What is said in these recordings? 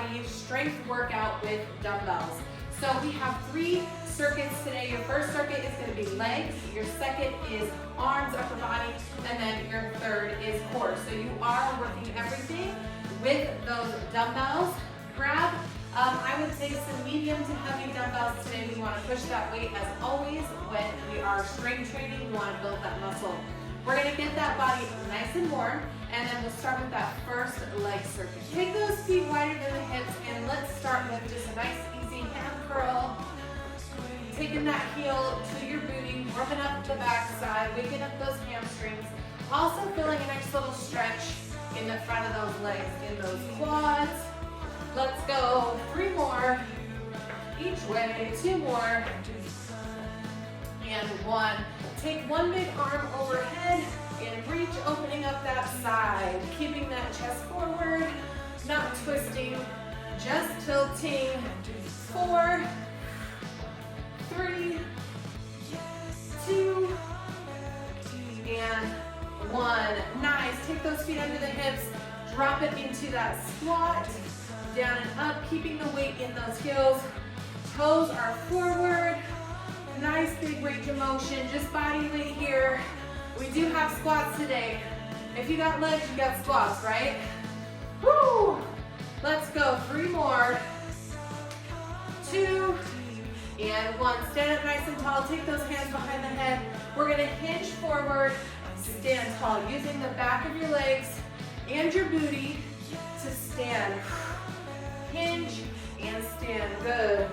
body strength workout with dumbbells. So we have 3 circuits today. Your first circuit is going to be legs, your second is arms, upper body, and then your third is core. So you are working everything with those dumbbells. Grab, I would say, some medium to heavy dumbbells today. We want to push that weight as always. When we are strength training, we want to build that muscle. We're going to get that body nice and warm, and then we'll start with that first leg circuit. Take those feet wider than the hips, and let's start with just a nice easy hand curl. Taking that heel to your booty, warming up the back side, waking up those hamstrings. Also feeling a nice little stretch in the front of those legs, in those quads. Let's go, 3 more each way, 2 more, and 1. Take one big arm overhead and reach, opening up that side, keeping that chest forward, not twisting, just tilting. 4, 3, 2, and 1. Nice. Take those feet under the hips, drop it into that squat, down and up, keeping the weight in those heels. Toes are forward. Nice big range of motion, just body weight here. We do have squats today. If you got legs, you got squats, right? Woo! Let's go, 3 more. 2, and 1. Stand up nice and tall. Take those hands behind the head. We're gonna hinge forward, stand tall, using the back of your legs and your booty to stand. Hinge and stand, good.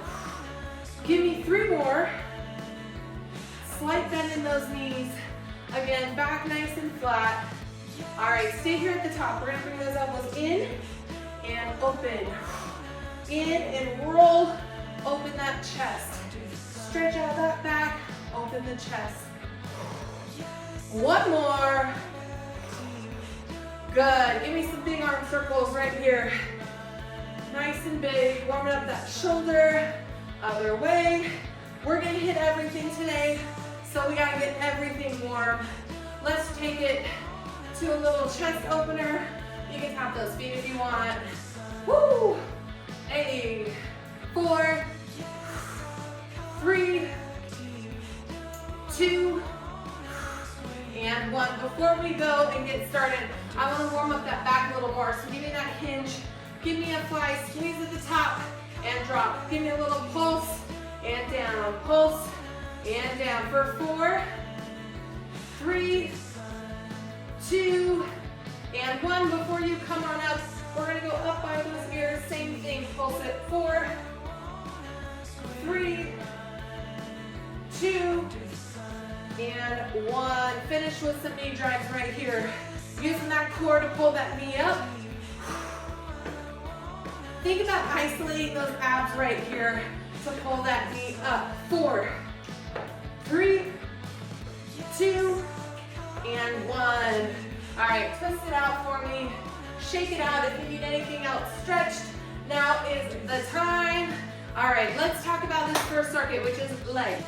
Give me 3 more. Slight bend in those knees. Again, back nice and flat. All right, stay here at the top. We're gonna bring those elbows in and open. In and roll, open that chest. Stretch out that back, open the chest. 1 more. Good, give me some big arm circles right here. Nice and big, warming up that shoulder. Other way. We're gonna hit everything today. So we gotta get everything warm. Let's take it to a little chest opener. You can tap those feet if you want. Woo! 8, 4, 3, 2, and 1. Before we go and get started, I wanna warm up that back a little more. So give me that hinge. Give me a fly squeeze at the top and drop. Give me a little pulse and down. Pulse and down for 4, 3, 2, and 1. Before you come on up, we're gonna go up by those ears. Same thing, pulse it. 4, 3, 2, and 1. Finish with some knee drives right here. Using that core to pull that knee up. Think about isolating those abs right here to pull that knee up. 4, 3, 2, and 1. All right, twist it out for me. Shake it out. If you need anything else stretched, now is the time. All right, let's talk about this first circuit, which is leg.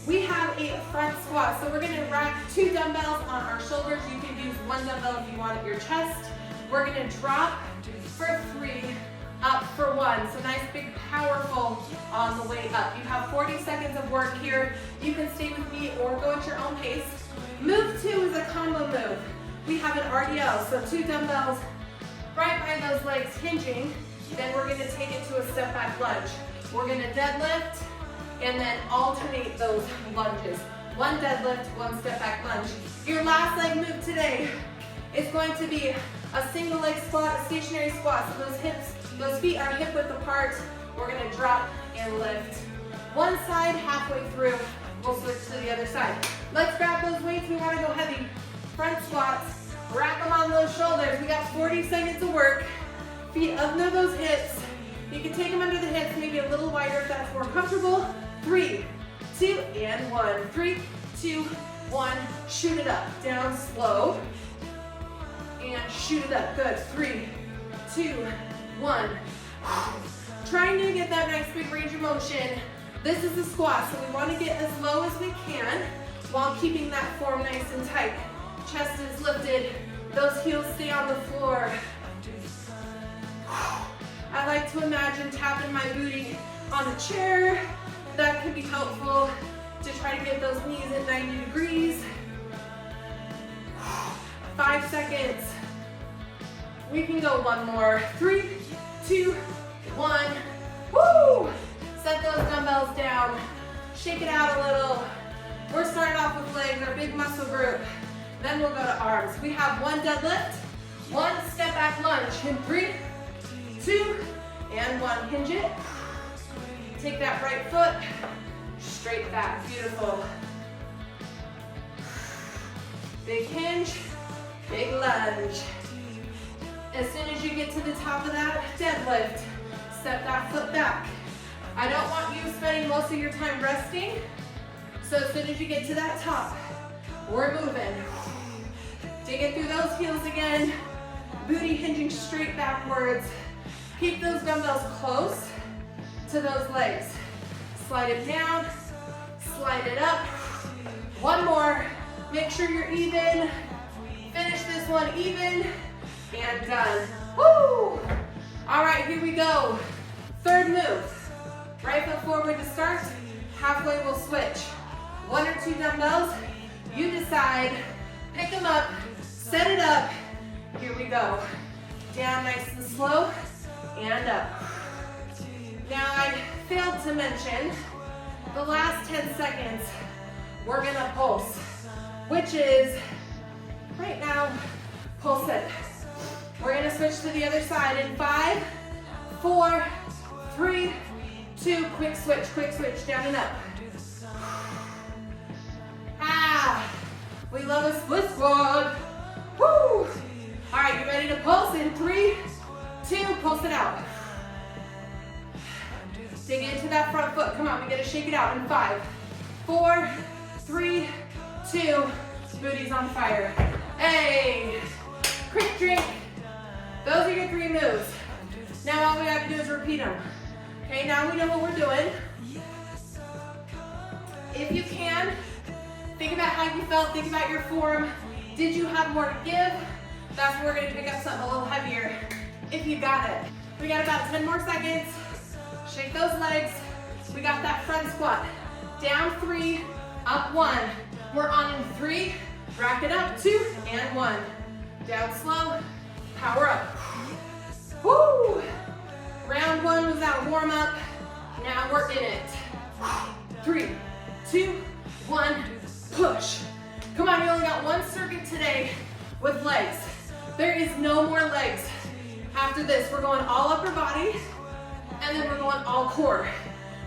We have a front squat, so we're gonna rack 2 dumbbells on our shoulders. You can use 1 dumbbell if you want at your chest. We're gonna drop for 3, up for 1. So nice, big, powerful on the way up. You have 40 seconds of work here. You can stay with me or go at your own pace. Move 2 is a combo move. We have an RDL, so 2 dumbbells right by those legs hinging. Then we're gonna take it to a step back lunge. We're gonna deadlift and then alternate those lunges. 1 deadlift, 1 step back lunge. Your last leg move today is going to be a single leg squat, a stationary squat. So those feet are hip width apart. We're gonna drop and lift. 1 side, halfway through, we'll switch to the other side. Let's grab those weights. We wanna go heavy. Front squats, rack them on those shoulders. We got 40 seconds of work. Feet under those hips. You can take them under the hips, maybe a little wider if that's more comfortable. 3, 2, and 1. 3, 2, 1. Shoot it up. Down slow. And shoot it up. Good. 3, 2, 1. Trying to get that nice big range of motion. This is a squat, so we want to get as low as we can while keeping that form nice and tight. Chest is lifted. Those heels stay on the floor. I like to imagine tapping my booty on the chair. That could be helpful to try to get those knees at 90 degrees. 5 seconds. We can go one more. 3, 2, 1. Woo! Set those dumbbells down. Shake it out a little. We're starting off with legs, our big muscle group. Then we'll go to arms. We have one deadlift, one step back lunge in 3, 2, and 1. Hinge it. Take that right foot, straight back. Beautiful. Big hinge, big lunge. As soon as you get to the top of that deadlift, step that foot back. I don't want you spending most of your time resting, so as soon as you get to that top, we're moving. Dig it through those heels again. Booty hinging straight backwards. Keep those dumbbells close to those legs. Slide it down, slide it up. One more. Make sure you're even. Finish this one even. And done. Woo! All right, here we go. Third move. Right foot forward to start. Halfway we'll switch. 1 or 2 dumbbells. You decide. Pick them up. Set it up. Here we go. Down nice and slow. And up. Now I failed to mention the last 10 seconds we're gonna pulse, which is right now, pulse it. We're gonna switch to the other side in 5, 4, 3, 2, quick switch, down and up. We love a split squat. Woo! All right, you ready to pulse in 3, 2, pulse it out. Dig into that front foot. Come on, we gotta shake it out in 5, 4, 3, 2, booty's on fire. Hey! Quick drink. Those are your 3 moves. Now all we have to do is repeat them. Okay, now we know what we're doing. If you can, think about how you felt, think about your form. Did you have more to give? That's where we're gonna pick up something a little heavier, if you got it. We got about 10 more seconds. Shake those legs. We got that front squat. Down 3, up 1. We're on in 3, rack it up, 2, and 1. Down slow, power up. Woo! Round 1 was that warm up. Now we're in it. 3, 2, 1, push. Come on, you only got 1 circuit today with legs. There is no more legs. After this, we're going all upper body, and then we're going all core.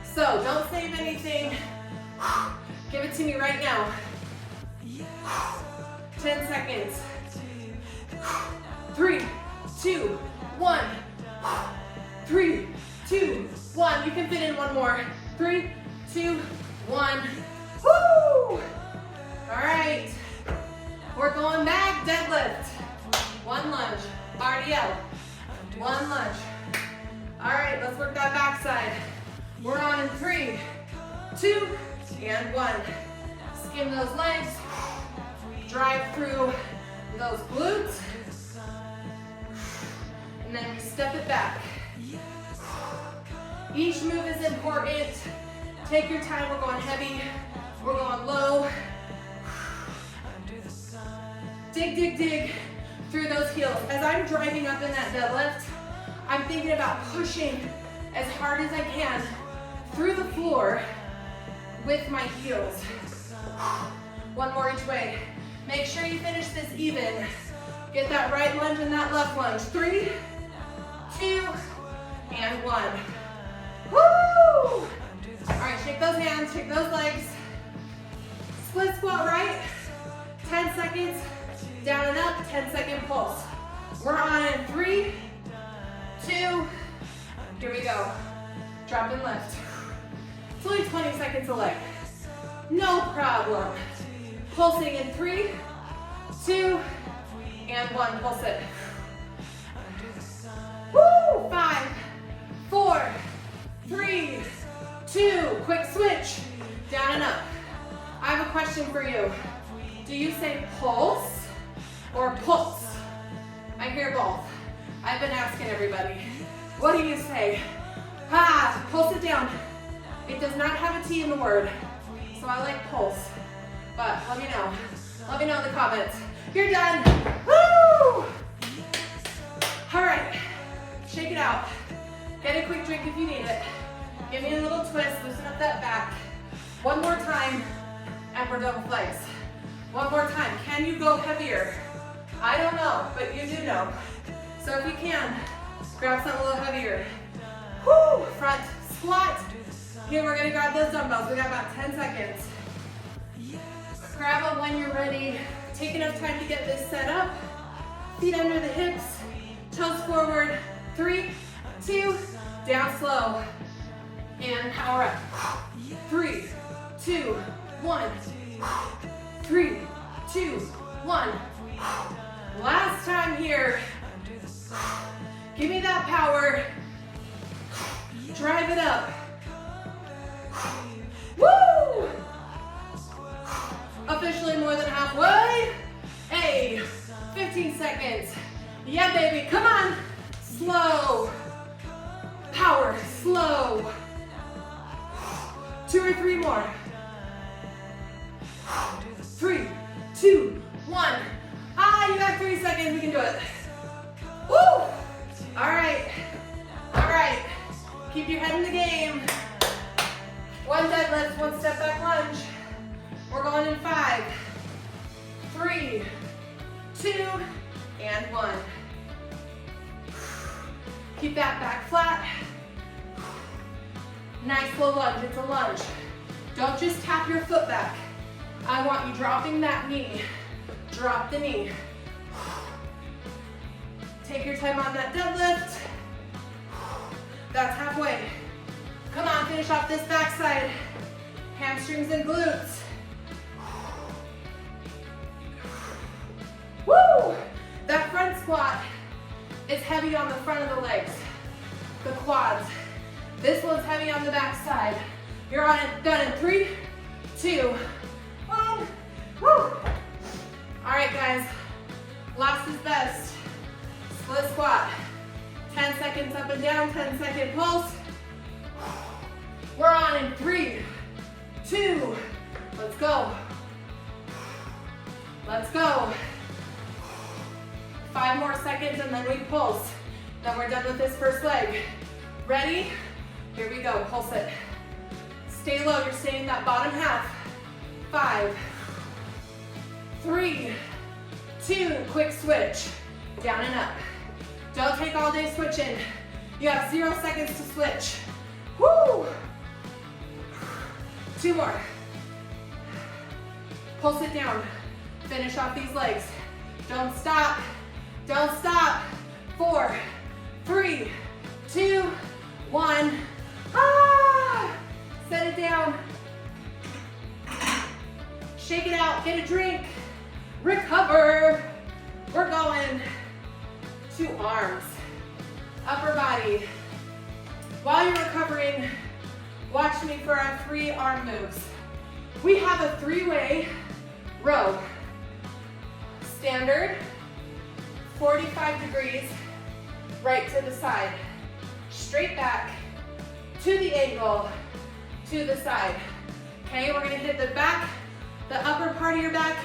So don't save anything. Give it to me right now. 10 seconds. 3, 2, 1. 3, 2, 1. You can fit in one more. 3, 2, 1. Woo! All right. We're going back, deadlift. 1 lunge. RDL. 1 lunge. All right, let's work that backside. We're on in 3, 2, and 1. Skim those legs. Drive through those glutes. And then we step it back. Each move is important. Take your time, we're going heavy. We're going low. Dig, dig, dig through those heels. As I'm driving up in that deadlift, I'm thinking about pushing as hard as I can through the floor with my heels. 1 more each way. Make sure you finish this even. Get that right lunge and that left lunge. 3, 2, and 1. Woo! All right, shake those hands, shake those legs. Split squat right. 10 seconds. Down and up, 10-second pulse. We're on in 3, 2, here we go. Drop and lift. It's only 20 seconds a leg. No problem. Pulsing in 3, 2, and 1. Pulse it. Woo! 5, 4, 3, 2. Quick switch. Down and up. I have a question for you. Do you say pulse or pulse? I hear both. I've been asking everybody. What do you say? Pulse it down. It does not have a T in the word, so I like pulse. But let me know. Let me know in the comments. You're done. Woo! All right, shake it out. Get a quick drink if you need it. Give me a little twist, loosen up that back. One more time, and we're done with legs. One more time. Can you go heavier? I don't know, but you do know. So if you can, grab something a little heavier. Woo! Front squat. Here we're gonna grab those dumbbells. We got about 10 seconds. Grab them when you're ready. Take enough time to get this set up. Feet under the hips, toes forward. 3, 2, down slow. And power up. 3, 2, 1. 3, 2, 1. Last time here. Give me that power. Drive it up. Woo! Officially more than halfway. Hey, 15 seconds. Yeah, baby, come on. Slow. Power, slow. 2 or 3 more. 3, 2, 1. You got 3 seconds, we can do it. Woo! All right. Keep your head in the game. 1 deadlift, 1 step back lunge. We're going in 5, 3, 2, and 1. Keep that back flat. Nice low lunge, it's a lunge. Don't just tap your foot back. I want you dropping that knee. Drop the knee. Take your time on that deadlift. That's halfway. Come on, finish off this backside. Hamstrings and glutes. Woo! That front squat is heavy on the front of the legs, the quads. This one's heavy on the backside. You're on it, done in 3, 2, 1. Woo! All right, guys. Last is best. Split squat. 10 seconds up and down, 10-second pulse. We're on in 3, 2, let's go. Let's go. 5 more seconds and then we pulse. Then we're done with this first leg. Ready? Here we go, pulse it. Stay low, you're staying in that bottom half. 5, 3, 2, quick switch. Down and up. Don't take all day switching. You have 0 seconds to switch. Woo! 2 more. Pulse it down. Finish off these legs. Don't stop. Don't stop. 4, 3, 2, 1. Set it down. Shake it out. Get a drink. Recover. We're going to arms. Upper body. While you're recovering, watch me for our 3 arm moves. We have a 3-way row. Standard, 45 degrees, right to the side. Straight back, to the angle, to the side. Okay, we're gonna hit the back, the upper part of your back,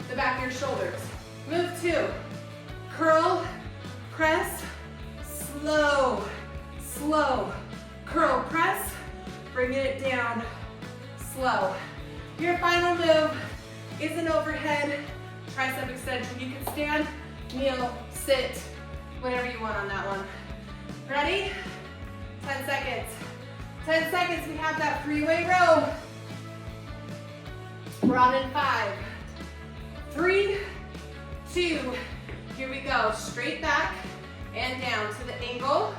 the back of your shoulders. Move 2, curl, press, slow, slow. Curl, press, bringing it down, slow. Your final move is an overhead tricep extension. You can stand, kneel, sit, whatever you want on that one. Ready? 10 seconds. 10 seconds, we have that 3-way row. We're on in 5, 3, 2, here we go. Straight back and down to the angle,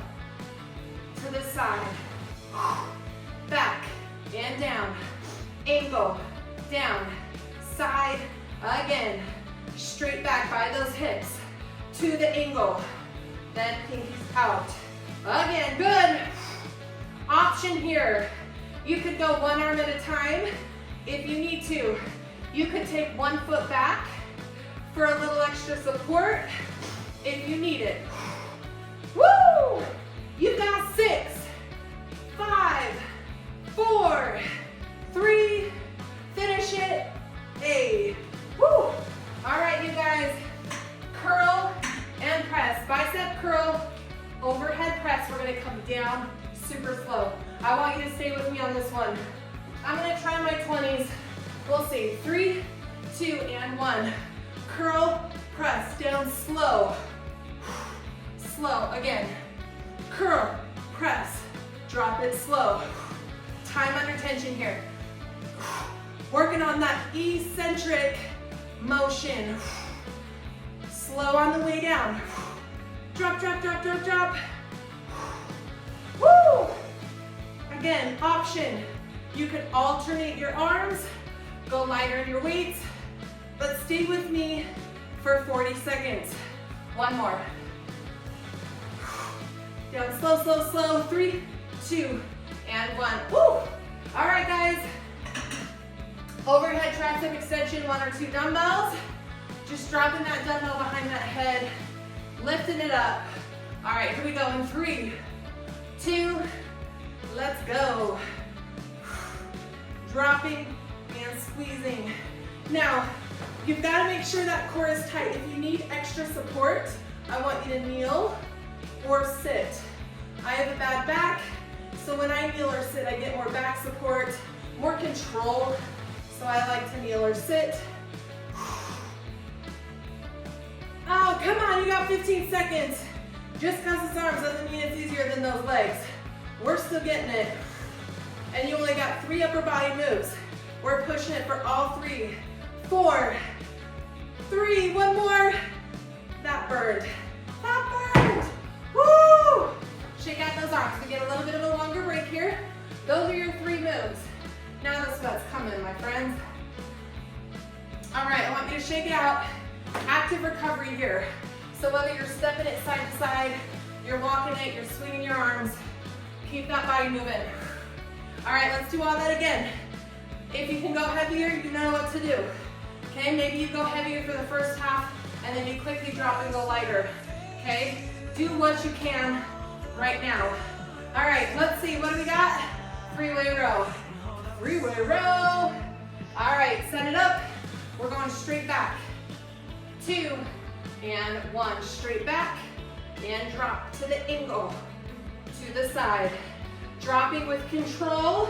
to the side. Back and down, angle, down, side, again. Straight back by those hips, to the angle, then pinkies out. Again, good. Option here. You could go 1 arm at a time if you need to. You could take 1 foot back for a little extra support if you need it. Woo! You've got 6, 5, 4, 3, finish it, 8. Woo! All right, you guys, curl and press. Bicep curl, overhead press. We're gonna come down super slow. I want you to stay with me on this one. I'm gonna try my 20s. We'll see. 3, 2, and 1. Curl, press, down slow. Slow, again. Curl, press, drop it slow. Time under tension here. Working on that eccentric motion. Slow on the way down. Drop, drop, drop, drop, drop. Woo! Again, option. You could alternate your arms, go lighter in your weights, but stay with me for 40 seconds. One more. Down slow, slow, slow. 3, 2, and 1. Woo! All right, guys. Overhead tricep extension, 1 or 2 dumbbells. Just dropping that dumbbell behind that head, lifting it up. All right, here we go in 3, 2, let's go. Dropping and squeezing. Now, you've got to make sure that core is tight. If you need extra support, I want you to kneel or sit. I have a bad back, so when I kneel or sit, I get more back support, more control. So I like to kneel or sit. Oh, come on, you got 15 seconds. Just because it's arms doesn't mean it's easier than those legs. We're still getting it. And you only got 3 upper body moves. We're pushing it for all 3. 4, 3, 1 more. That burned. That burned. Woo! Shake out those arms. We get a little bit of a longer break here. Those are your 3 moves. Now the sweat's coming, my friends. All right, I want you to shake it out. Active recovery here. So whether you're stepping it side to side, you're walking it, you're swinging your arms, keep that body moving. All right, let's do all that again. If you can go heavier, you know what to do. Okay, maybe you go heavier for the first half, and then you quickly drop and go lighter. Okay, do what you can right now. All right, let's see, what do we got? Three-way row. Three-way row. All right, set it up. We're going straight back. 2 and 1. Straight back and drop to the angle. To the side. Dropping with control.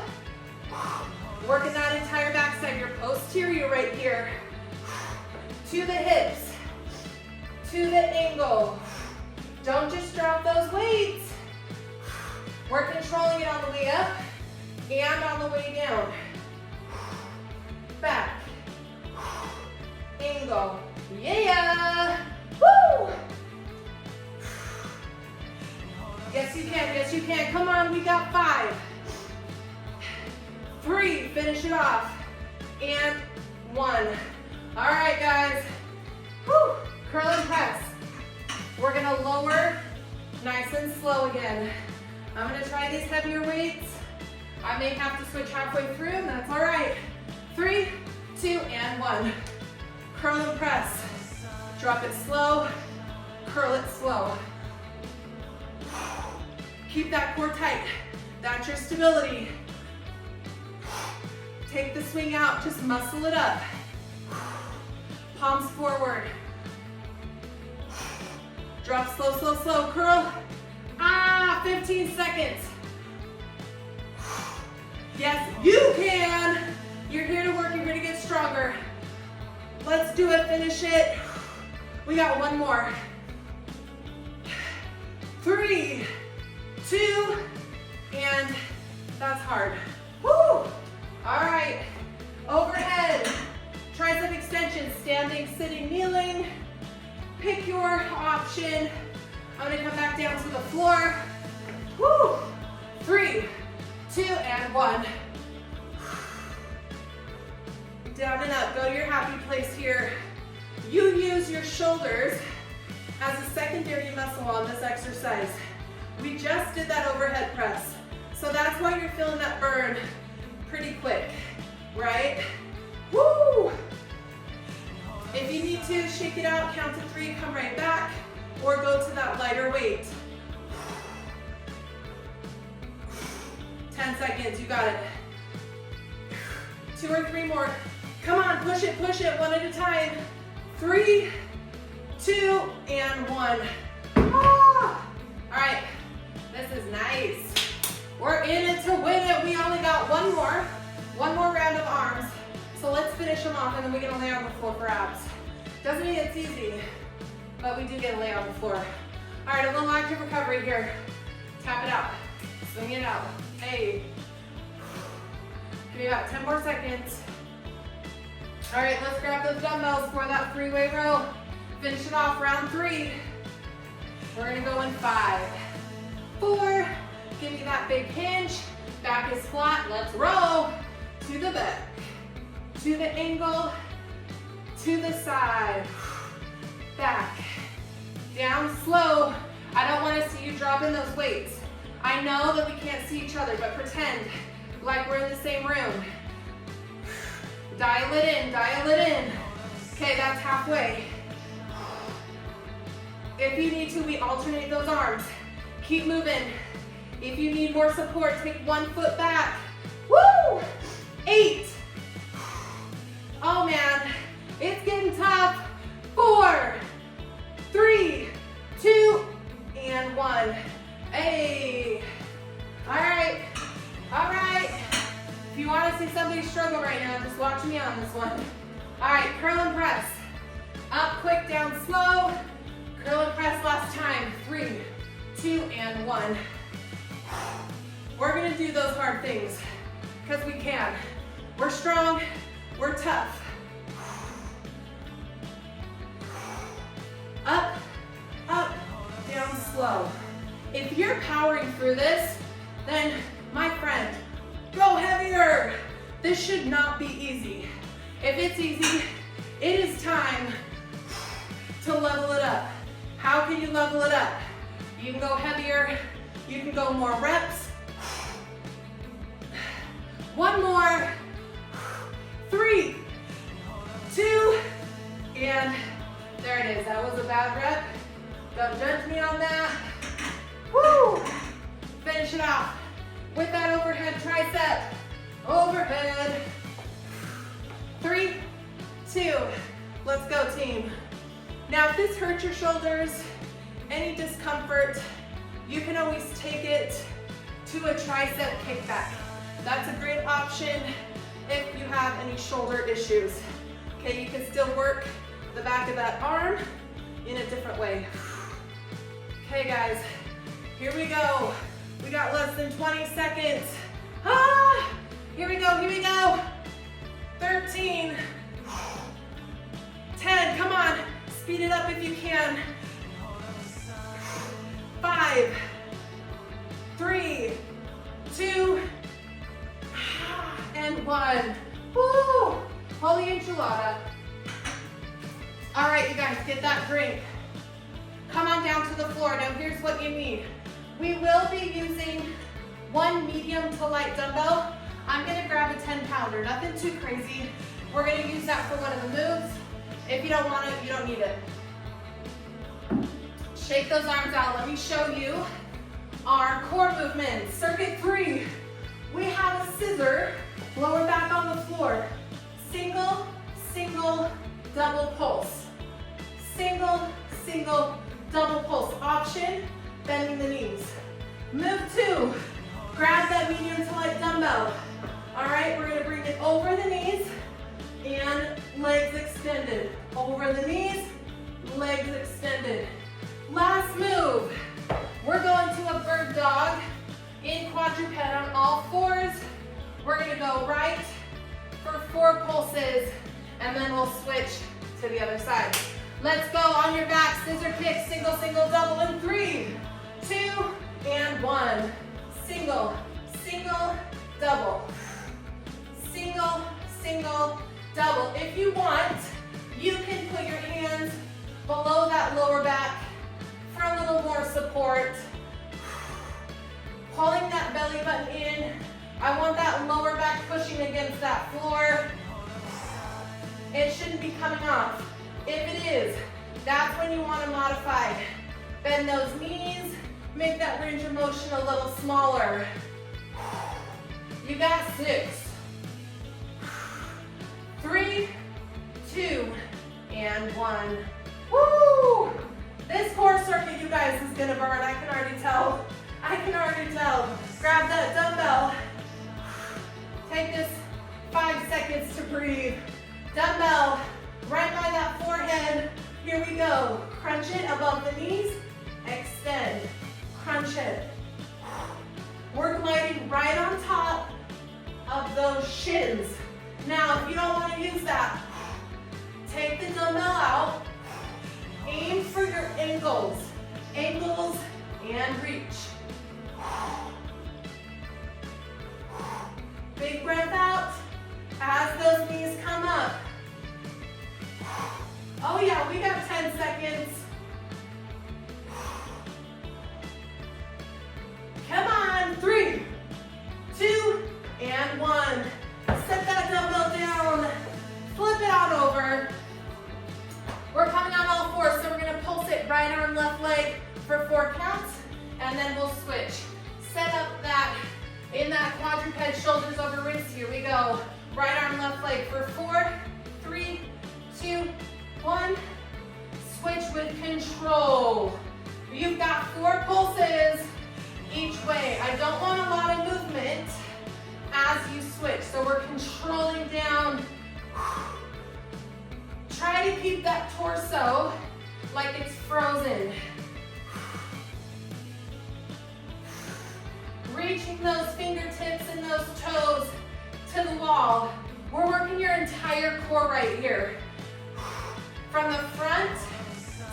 Working that entire backside. Your posterior right here. To the hips. To the angle. Don't just drop those weights. We're controlling it on the way up and on the way down. Back. Angle. Yeah! Woo! Yes, you can. Yes, you can. Come on, we got 5. 3, finish it off. And 1. All right, guys. Woo! Curl and press. We're gonna lower nice and slow again. I'm gonna try these heavier weights. I may have to switch halfway through, and that's all right. 3, 2, and 1. Curl and press. Drop it slow, curl it slow. Keep that core tight. That's your stability. Take the swing out, just muscle it up. Palms forward. Drop slow, slow, slow, curl. 15 seconds. Yes, you can. You're here to work, you're here to get stronger. Let's do it, finish it. We got 1 more. 3, 2, and that's hard. Woo! All right, overhead, tricep extension, standing, sitting, kneeling. Pick your option. I'm gonna come back down to the floor. Woo! 3, 2, and 1. Down and up, go to your happy place here. You use your shoulders as a secondary muscle on this exercise. We just did that overhead press. So that's why you're feeling that burn pretty quick, right? Woo! If you need to, shake it out, count to 3, come right back, or go to that lighter weight. 10 seconds. You got it. 2 or 3 more. Come on, push it, one at a time. 3, 2, and 1. Ah. All right, this is nice. We're in it to win it. We only got one more round of arms. So let's finish them off and then we get to lay on the floor for abs. Doesn't mean it's easy, but we do get to lay on the floor. All right, a little active recovery here. Tap it out, swing it out. Hey, give me about 10 more seconds. All right, let's grab those dumbbells for that 3-way row. Finish it off, round 3. We're gonna go in 5, 4, give me that big hinge. Back is flat, let's roll. To the back, to the angle, to the side, back, down slow. I don't want to see you dropping those weights. I know that we can't see each other, but pretend like we're in the same room. Dial it in, dial it in. Okay, that's halfway. If you need to, we alternate those arms. Keep moving. If you need more support, take 1 foot back. Woo! 8. Oh man, it's getting tough. 4, 3, 2, and 1. Hey. All right. All right. If you want to see somebody struggle right now, just watch me on this one. All right, curl and press. Up quick, down slow. Curl and press last time. 3, 2, and 1. We're gonna do those hard things because we can. We're strong, we're tough. Up, up, down slow. If you're powering through this, then my friend, go heavier. This should not be easy. If it's easy, it is time to level it up. How can you level it up? You can go heavier, you can go more reps. 1 more. 3, 2, and there it is. That was a bad rep. Don't judge me on that. Woo! Finish it off with that overhead tricep. Overhead. 3, 2, let's go team. Now if this hurts your shoulders, any discomfort, you can always take it to a tricep kickback. That's a great option if you have any shoulder issues. Okay, you can still work the back of that arm in a different way. Okay guys, here we go. We got less than 20 seconds. Ah, here we go, here we go. 13, 10, come on, speed it up if you can. 5, 3, 2, and 1. Woo! Holy enchilada. All right, you guys, get that drink. Come on down to the floor. Now here's what you need. We will be using 1 medium to light dumbbell. I'm gonna grab a 10-pounder, nothing too crazy. We're gonna use that for one of the moves. If you don't want it, you don't need it. Shake those arms out. Let me show you our core movements. Circuit 3. We have a scissor, lower back on the floor. Single, single, double pulse. Single, single, double pulse. Option, bending the knees. Move 2, grab that medium to light dumbbell. All right, we're gonna bring it over the knees and legs extended. Over the knees, legs extended. Last move, we're going to a bird dog in quadruped on all 4s. We're gonna go right for 4 pulses, and then we'll switch to the other side. Let's go on your back, scissor kick, single, single, double in 3, 2, and 1. Single, single, double. Single, single, double. If you want, you can put your hands below that lower back for a little more support. Pulling that belly button in. I want that lower back pushing against that floor. It shouldn't be coming off. If it is, that's when you want to modify. Bend those knees, make that range of motion a little smaller. You got 6. 3, 2, and 1. Woo! This core circuit, you guys, is gonna burn. I can already tell. I can already tell. Grab that dumbbell. Take this 5 seconds to breathe. Dumbbell right by that forehead. Here we go. Crunch it above the knees. Extend. Crunch it. We're gliding right on top of those shins. Now, if you don't want to use that, take the dumbbell out. Aim for your ankles. Ankles and reach. Big breath out as those knees come up. Oh yeah, we got 10 seconds. Come on, 3, 2, and 1. Set that dumbbell down. Flip it on over. We're coming on all 4, so we're gonna pulse it right arm, left leg for 4 counts, and then we'll switch. Set up that in that quadruped, shoulders over wrists. Here we go. Right arm, left leg for 4, 3, 2, 1. Switch with control. You've got 4 pulses each way. I don't want a lot of movement as you switch, so we're controlling down. Try to keep that torso like it's frozen. Reaching those fingertips and those toes to the wall. We're working your entire core right here. From the front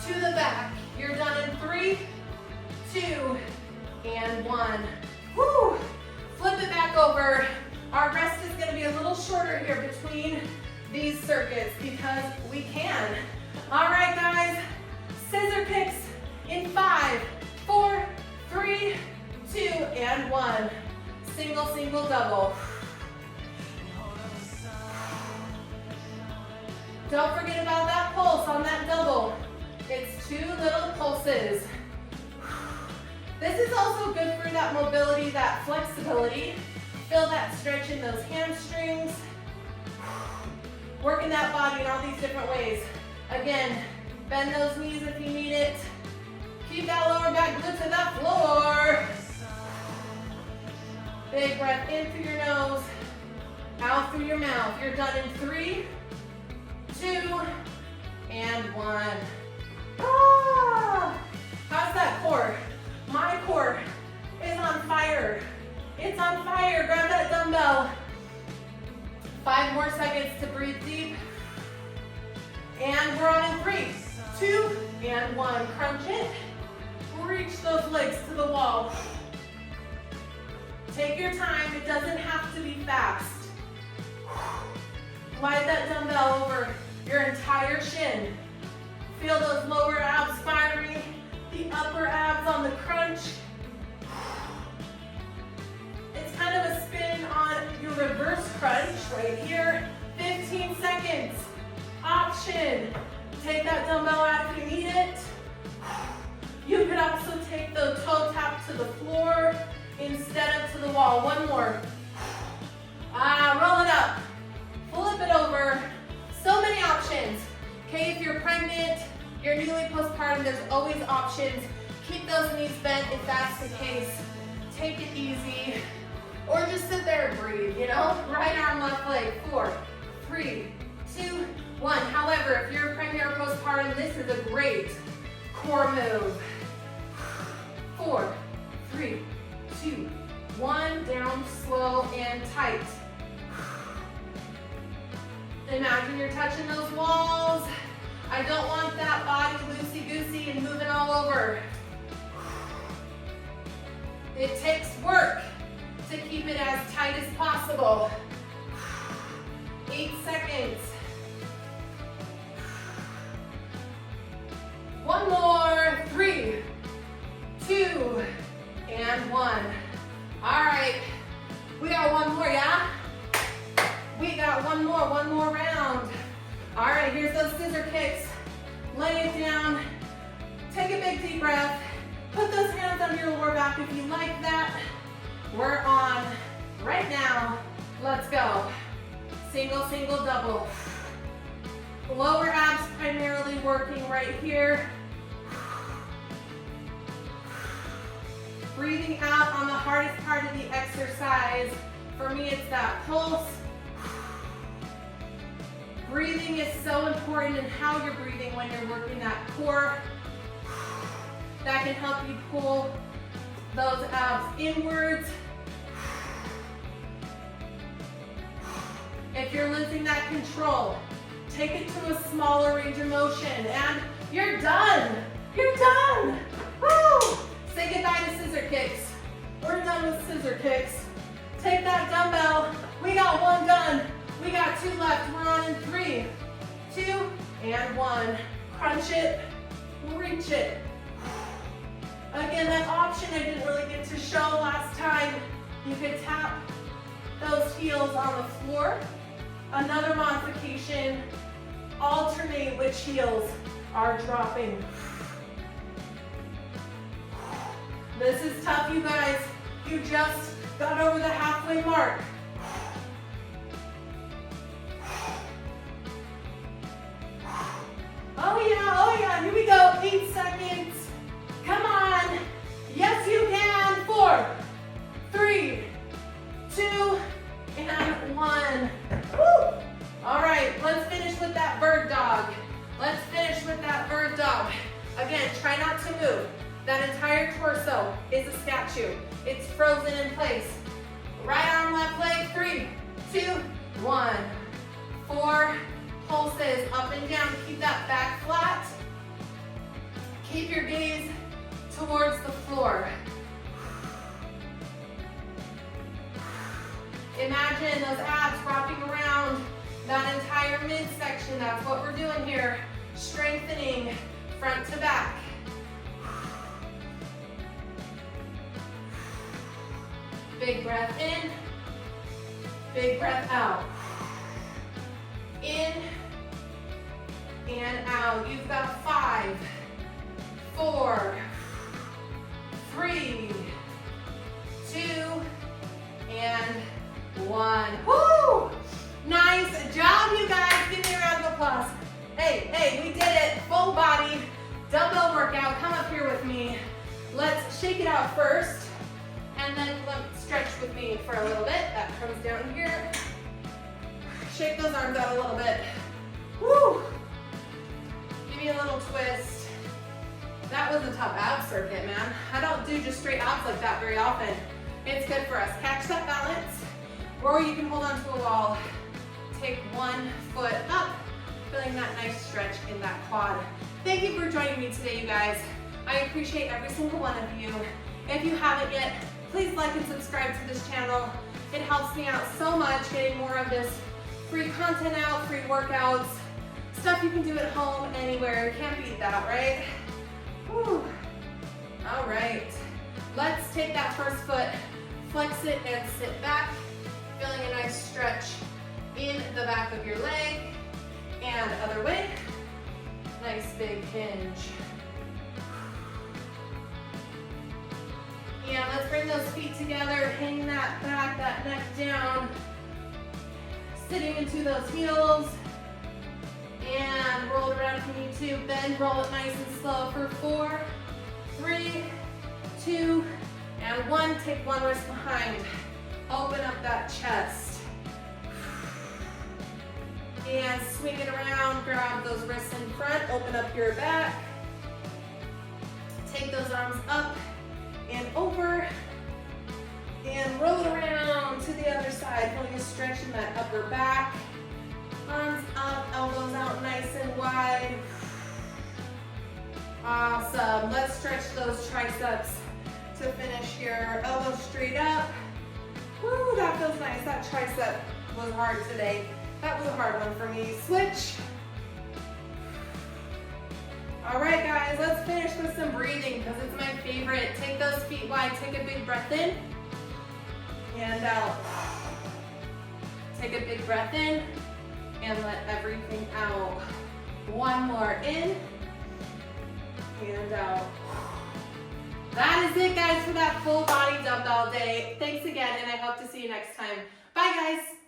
to the back. You're done in 3, 2, and 1. Woo! Flip it back over. Our rest is going to be a little shorter here between these circuits because we can. All right, guys. Scissor kicks in 5, 4, 3, 2, and 1. Single, single, double. Don't forget about that pulse on that double. It's 2 little pulses. This is also good for that mobility, that flexibility. Feel that stretch in those hamstrings. Working that body in all these different ways. Again, bend those knees if you need it. Keep that lower back glued to that floor. Big breath in through your nose, out through your mouth. You're done in 3, 2, and 1. Ah! How's that core? My core is on fire. It's on fire. Grab that dumbbell. 5 more seconds to breathe deep. And we're on in 3, 2, and 1. Crunch it. Reach those legs to the wall. Take your time. It doesn't have to be fast. Glide that dumbbell over your entire shin. Feel those lower abs firing, the upper abs on the crunch. It's kind of a spin on your reverse crunch right here. 15 seconds. Option. Take that dumbbell out if you need it. You could also take the toe tap to the floor instead of to the wall. One more. Roll it up. Flip it over. So many options. Okay, if you're pregnant, you're newly postpartum, there's always options. Keep those knees bent if that's the case. Take it easy. Or just sit there and breathe, you know? Right arm, left leg. 4, 3, 2, 1. However, if you're pregnant or postpartum, this is a great core move. 4, 3, 2, 1. Down, slow, and tight. Imagine you're touching those walls. I don't want that body loosey-goosey and moving all over. It takes work to keep it as tight as possible. 8 seconds. One more. 3, 2, and 1. All right. We got one more, yeah? We got one more round. All right, here's those scissor kicks. Lay it down. Take a big deep breath. Put those hands under your lower back if you like that. We're on right now. Let's go. Single, single, double. Lower abs primarily working right here. Breathing out on the hardest part of the exercise. For me, it's that pulse. Breathing is so important in how you're breathing when you're working that core. That can help you pull those abs inwards. If you're losing that control, take it to a smaller range of motion, and you're done. You're done. Woo! Say goodbye to scissor kicks. We're done with scissor kicks. Take that dumbbell. We got one done. We got two left. We're on in 3, 2, and 1. Crunch it, reach it. Again, that option I didn't really get to show last time. You could tap those heels on the floor. Another modification, alternate which heels are dropping. This is tough, you guys. You just got over the halfway mark. Oh yeah, here we go. 8 seconds. Come on. Yes, you can. 4, 3, 2, and 1. Woo! All right, let's finish with that bird dog. Let's finish with that bird dog. Again, try not to move. That entire torso is a statue. It's frozen in place. Right arm, left leg. 3, 2, 1. 4 pulses up and down. Keep that back flat. Keep your gaze towards the floor. Imagine those abs wrapping around that entire midsection. That's what we're doing here. Strengthening front to back. Big breath in, big breath out. In and out. You've got 5, 4, 3, 2, and 1. Woo! Nice job, you guys. Give me a round of applause. Hey, we did it. Full body dumbbell workout. Come up here with me. Let's shake it out first, and then let's stretch with me for a little bit. That comes down here. Shake those arms out a little bit. Woo! Give me a little twist. That was a tough ab circuit, man. I don't do just straight abs like that very often. It's good for us. Catch that balance, or you can hold on to a wall. Take one foot up, feeling that nice stretch in that quad. Thank you for joining me today, you guys. I appreciate every single one of you. If you haven't yet, please like and subscribe to this channel. It helps me out so much getting more of this free content out, free workouts, stuff you can do at home, anywhere. Can't beat that, right? Whew. All right, let's take that first foot, flex it and sit back, feeling a nice stretch in the back of your leg, and other way. Nice big hinge. And let's bring those feet together, hang that back, that neck down, sitting into those heels, and roll it around if you need to. Bend, roll it nice and slow for 4, 3, 2, and 1. Take one wrist behind. Open up that chest. And swing it around, grab those wrists in front, open up your back. Take those arms up and over, and roll it around to the other side, feeling a stretch in that upper back. Arms up, elbows out nice and wide. Awesome. Let's stretch those triceps to finish here. Elbows straight up. Woo, that feels nice. That tricep was hard today. That was a hard one for me. Switch. All right, guys, let's finish with some breathing because it's my favorite. Take those feet wide. Take a big breath in and out. Take a big breath in and let everything out. One more in and out. That is it, guys, for that full body dumbbell day. Thanks again, and I hope Hope to see you next time. Bye, guys.